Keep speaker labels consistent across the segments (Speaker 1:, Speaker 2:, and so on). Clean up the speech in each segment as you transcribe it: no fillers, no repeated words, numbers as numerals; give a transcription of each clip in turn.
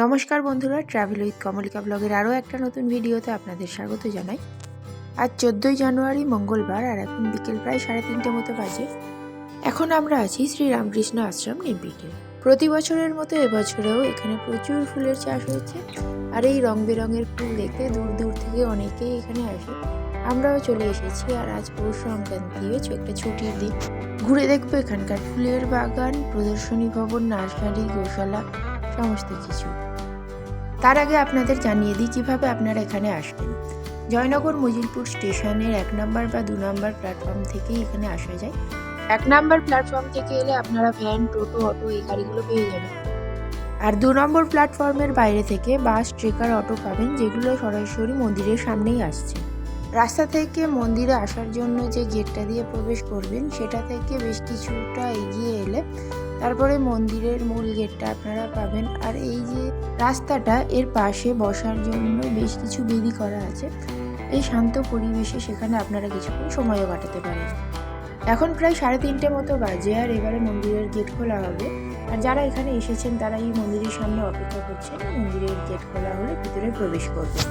Speaker 1: নমস্কার বন্ধুরা, travel with Kamalika ব্লগের আরও একটা নতুন ভিডিওতে আপনাদের স্বাগত জানাই। আজ 14ই জানুয়ারি মঙ্গলবার, আর এখন বিকেল প্রায় 3:30 মতো বাজে। এখন আমরা আছি শ্রী রামকৃষ্ণ আশ্রম নির্বিঘ্নে। প্রতি বছরের মতো এবছরেও এখানে প্রচুর ফুলের চাষ হয়েছে, আর এই রং বেরঙের ফুল দেখতে দূর দূর থেকে অনেকেই এখানে আসে। আমরাও চলে এসেছি, আর আজ পৌষ সংক্রান্তি হচ্ছে একটা ছুটির দিন। ঘুরে দেখবো এখানকার ফুলের বাগান, প্রদর্শনী ভবন, নার্সারি, গোশালা, সমস্ত কিছু। তার আগে আপনাদের জানিয়ে দিই কিভাবে আপনারা এখানে আসবেন। জয়নগর মজিলপুর স্টেশনের 1 নম্বর বা 2 নম্বর প্ল্যাটফর্ম থেকেই এখানে আসা যায়। 1 নম্বর প্ল্যাটফর্ম থেকে এলে আপনারা ভ্যান, টোটো, অটো এই গাড়িগুলো পেয়ে যাবেন। আর 2 নম্বর প্ল্যাটফর্মের বাইরে থেকে বাস, ট্রেকার, অটো পাবেন, যেগুলো সরাসরি মন্দিরের সামনেই আসছে। রাস্তা থেকে মন্দিরে আসার জন্য যে গেটটা দিয়ে প্রবেশ করবেন, সেটা থেকে বেশ কিছুটা এগিয়ে এলে তারপরে মন্দিরের মূল গেটটা আপনারা পাবেন। আর এই যে রাস্তাটা, এর পাশে বসার জন্য বেশ কিছু বেদি করা আছে। এই শান্ত পরিবেশে সেখানে আপনারা কিছুক্ষণ সময়ও কাটাতে পারেন। এখন প্রায় 3:30 মতো বাজে, আর এবারে মন্দিরের গেট খোলা হবে। আর যারা এখানে এসেছেন তারা এই মন্দিরের সামনে অপেক্ষা করছেন, মন্দিরের গেট খোলা হলে ভিতরে প্রবেশ করবেন।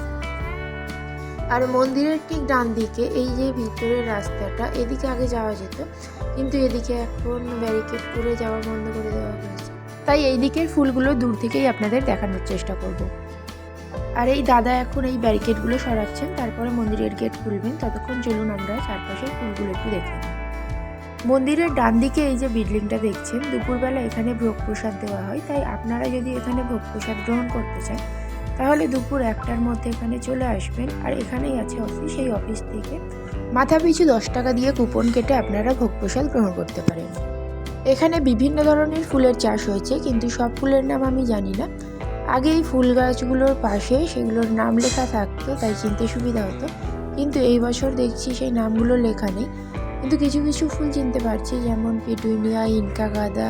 Speaker 1: আর মন্দিরের ঠিক ডান দিকে এই যে ভিতরের রাস্তাটা, এদিকে আগে যাওয়া যেত, কিন্তু এদিকে এখন ব্যারিকেড করে যাওয়া বন্ধ করে দেওয়া হয়েছে। তাই এই দিকের ফুলগুলো দূর থেকেই আপনাদের দেখানোর চেষ্টা করব। আর এই দাদা এখন এই ব্যারিকেডগুলো সরাচ্ছেন, তারপরে মন্দিরের গেট খুলবেন। ততক্ষণ চলুন আমরা চারপাশের ফুলগুলো একটু দেখে নিই। মন্দিরের ডান দিকে এই যে বিল্ডিংটা দেখছেন, দুপুরবেলা এখানে ভোগ প্রসাদ দেওয়া হয়। তাই আপনারা যদি এখানে ভোগ প্রসাদ গ্রহণ করতে চান, তাহলে দুপুর 1টার মধ্যে এখানে চলে আসবেন। আর এখানেই আছে অফিস, সেই অফিস থেকে মাথাপিছু 10 টাকা দিয়ে কুপন কেটে আপনারা ভোগ প্রসাদ গ্রহণ করতে পারেন। এখানে বিভিন্ন ধরনের ফুলের চাষ হয়েছে, কিন্তু সব ফুলের নাম আমি জানি না। আগে এই ফুল গাছগুলোর পাশে সেগুলোর নাম লেখা থাকতো, তাই চিনতে সুবিধা হতো। কিন্তু এই বছর দেখছি সেই নামগুলো লেখা নেই, কিন্তু কিছু কিছু ফুল চিনতে পারছি, যেমন পিটুনিয়া, ইনকা গাঁদা,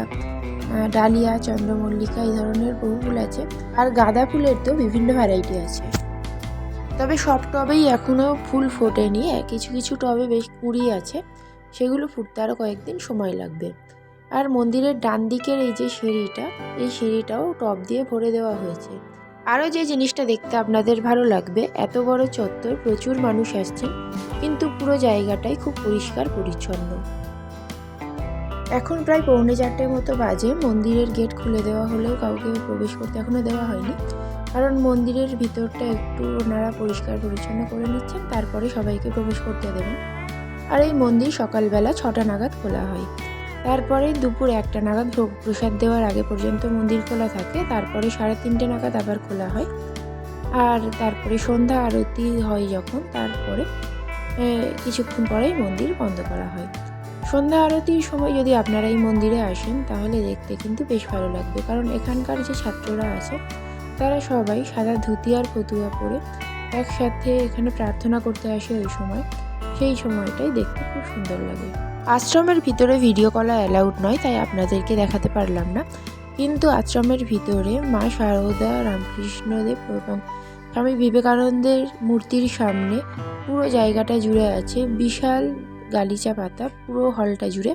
Speaker 1: ডালিয়া, চন্দ্রমল্লিকা, এই ধরনের বহু ফুল আছে। আর গাঁদা ফুলের তো বিভিন্ন ভ্যারাইটি আছে, তবে সব টবেই এখনও ফুল ফোটেনি। কিছু কিছু টবে বেশ কুঁড়ি আছে, সেগুলো ফুটতে আরও কয়েকদিন সময় লাগবে। আর মন্দিরের ডান দিকের এই যে সিঁড়িটা, এই সিঁড়িটাও টব দিয়ে ভরে দেওয়া হয়েছে। আরও যে জিনিসটা দেখতে আপনাদের ভালো লাগবে, এত বড় চত্বর, প্রচুর মানুষ আসছেন, কিন্তু পুরো জায়গাটাই খুব পরিষ্কার পরিচ্ছন্ন। এখন প্রায় 3:45 মতো বাজে। মন্দিরের গেট খুলে দেওয়া হলেও কাউকে প্রবেশ করতে এখনও দেওয়া হয়নি, কারণ মন্দিরের ভিতরটা একটু ওনারা পরিষ্কার পরিচ্ছন্ন করে নিচ্ছেন, তারপরে সবাইকে প্রবেশ করতে দেবেন। আর এই মন্দির সকালবেলা 6টা নাগাদ খোলা হয়। তারপরে দুপুর 1টা নাগাদ ভোগ প্রসাদ দেওয়ার আগে পর্যন্ত মন্দির খোলা থাকে। তারপরে 3:30 নাগাদ আবার খোলা হয়। আর তারপরে সন্ধ্যা আরতি হয় যখন, তারপরে কিছুক্ষণ পরেই মন্দির বন্ধ করা হয়। সন্ধ্যা আরতির সময় যদি আপনারা এই মন্দিরে আসেন, তাহলে দেখতে কিন্তু বেশ ভালো লাগবে, কারণ এখানকার যে ছাত্ররা আছে তারা সবাই সাদা ধুতি আর ফতুয়া পরে একসাথে এখানে প্রার্থনা করতে আসে। ওই সময়, সেই সময়টাই দেখতে খুব সুন্দর লাগে। আশ্রমের ভিতরে ভিডিও করা অ্যালাউড নয়, তাই আপনাদেরকে দেখাতে পারলাম না। কিন্তু আশ্রমের ভিতরে মা শারদা, রামকৃষ্ণদেব এবং স্বামী বিবেকানন্দের মূর্তির সামনে পুরো জায়গাটা জুড়ে আছে বিশাল গালিচা পাতা, পুরো হলটা জুড়ে।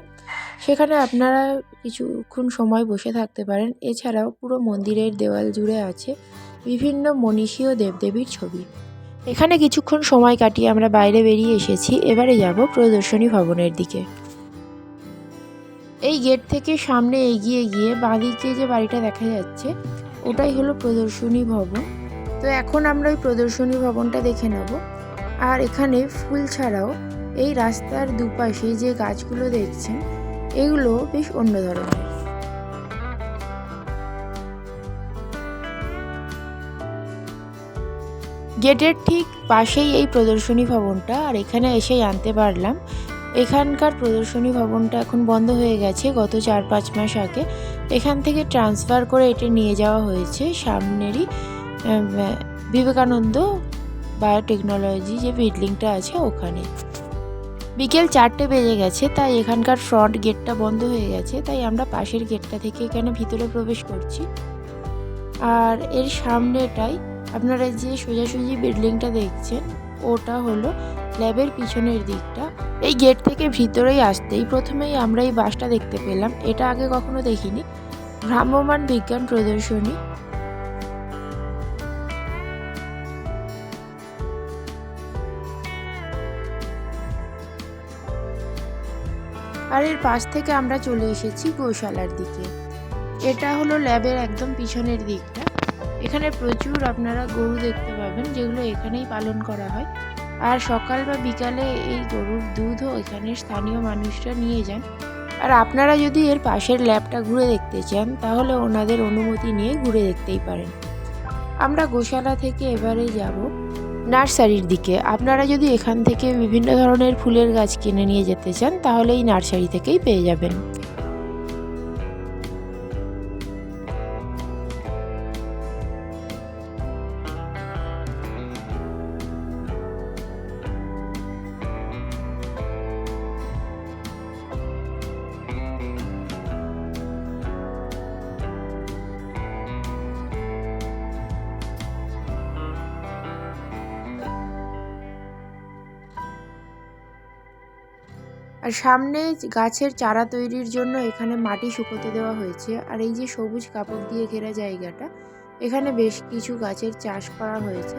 Speaker 1: সেখানে আপনারা কিছুক্ষণ সময় বসে থাকতে পারেন। এছাড়াও পুরো মন্দিরের দেওয়াল জুড়ে আছে বিভিন্ন মনীষী ও দেবদেবীর ছবি। এখানে কিছুক্ষণ সময় কাটিয়ে আমরা বাইরে বেরিয়ে এসেছি। এবারে যাব প্রদর্শনী ভবনের দিকে। এই গেট থেকে সামনে এগিয়ে গিয়ে বাঁদিকে যে বাড়িটা দেখা যাচ্ছে, ওটাই হলো প্রদর্শনী ভবন। তো এখন আমরা ওই প্রদর্শনী ভবনটা দেখে নেব। আর এখানে ফুল ছাড়াও এই রাস্তার দুপাশে যে গাছগুলো দেখছেন, এগুলো বেশ অন্য ধরনের। গেটের ঠিক পাশেই এই প্রদর্শনী ভবনটা। আর এখানে এসে জানতে পারলাম এখানকার প্রদর্শনী ভবনটা এখন বন্ধ হয়ে গেছে গত 4-5 মাস আগে। এখান থেকে ট্রান্সফার করে এটা নিয়ে যাওয়া হয়েছে সামনেরই বিবেকানন্দ বায়োটেকনোলজি যে বিল্ডিংটা আছে ওখানে। বিকেল 4টে বেজে গেছে, তাই এখানকার ফ্রন্ট গেটটা বন্ধ হয়ে গেছে। তাই আমরা পাশের গেটটা থেকে এখানে ভিতরে প্রবেশ করছি। আর এর সামনেটাই আপনারা যে সোজাসুজি বিল্ডিংটা দেখছেন, ওটা হলো ল্যাবের পিছনের দিকটা। এই গেট থেকে ভিতরেই আসতেই প্রথমেই আমরা এই বাসটা দেখতে পেলাম। এটা আগে কখনো দেখিনি, ভ্রাম্যমাণ বিজ্ঞান প্রদর্শনী। আর এর পাশ থেকে আমরা চলে এসেছি গোশালার দিকে। এটা হলো ল্যাবের একদম পিছনের দিকটা। এখানে প্রচুর আপনারা গরু দেখতে পাবেন, যেগুলো এখানেই পালন করা হয়। আর সকাল বা বিকালে এই গরুর দুধও এখানে স্থানীয় মানুষরা নিয়ে যান। আর আপনারা যদি এর পাশের ল্যাবটা ঘুরে দেখতে চান তাহলে ওনাদের অনুমতি নিয়ে ঘুরে দেখতেই পারেন। আমরা গোশালা থেকে এবারে যাব নার্সারির দিকে। আপনারা যদি এখান থেকে বিভিন্ন ধরনের ফুলের গাছ কিনে নিয়ে যেতে চান তাহলে এই নার্সারি থেকেই পেয়ে যাবেন। আর সামনে গাছের চারা তৈরির জন্য এখানে মাটি শুকোতে দেওয়া হয়েছে। আর এই যে সবুজ কাপড় দিয়ে ঘেরা জায়গাটা, এখানে বেশ কিছু গাছের চাষ করা হয়েছে।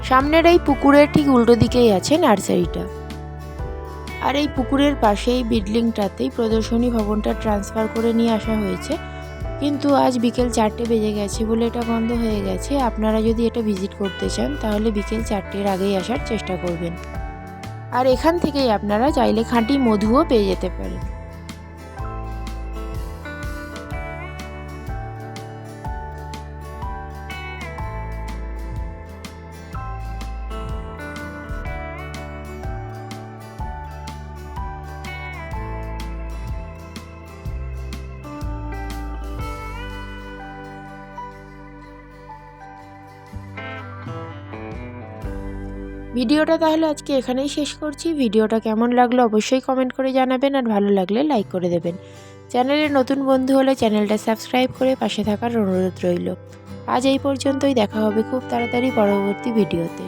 Speaker 1: সামনের এই পুকুরের ঠিক উল্টো দিকেই আছে নার্সারিটা। আর এই পুকুরের পাশেই বিল্ডিংটাতেই প্রদর্শনী ভবনটা ট্রান্সফার করে নিয়ে আসা হয়েছে, কিন্তু আজ বিকেল 4টে বেজে গেছে বলে এটা বন্ধ হয়ে গেছে। আপনারা যদি এটা ভিজিট করতে চান তাহলে বিকেল 4টের আগেই আসার চেষ্টা করবেন। আর এখান থেকেই আপনারা চাইলে খাঁটি মধুও পেয়ে যেতে পারেন। ভিডিওটা তাহলে আজকে এখানেই শেষ করছি। ভিডিওটা কেমন লাগলো অবশ্যই কমেন্ট করে জানাবেন, আর ভালো লাগলে লাইক করে দেবেন। চ্যানেলের নতুন বন্ধু হলে চ্যানেলটা সাবস্ক্রাইব করে পাশে থাকার অনুরোধ রইল। আজ এই পর্যন্তই, দেখা হবে খুব তাড়াতাড়ি পরবর্তী ভিডিওতে।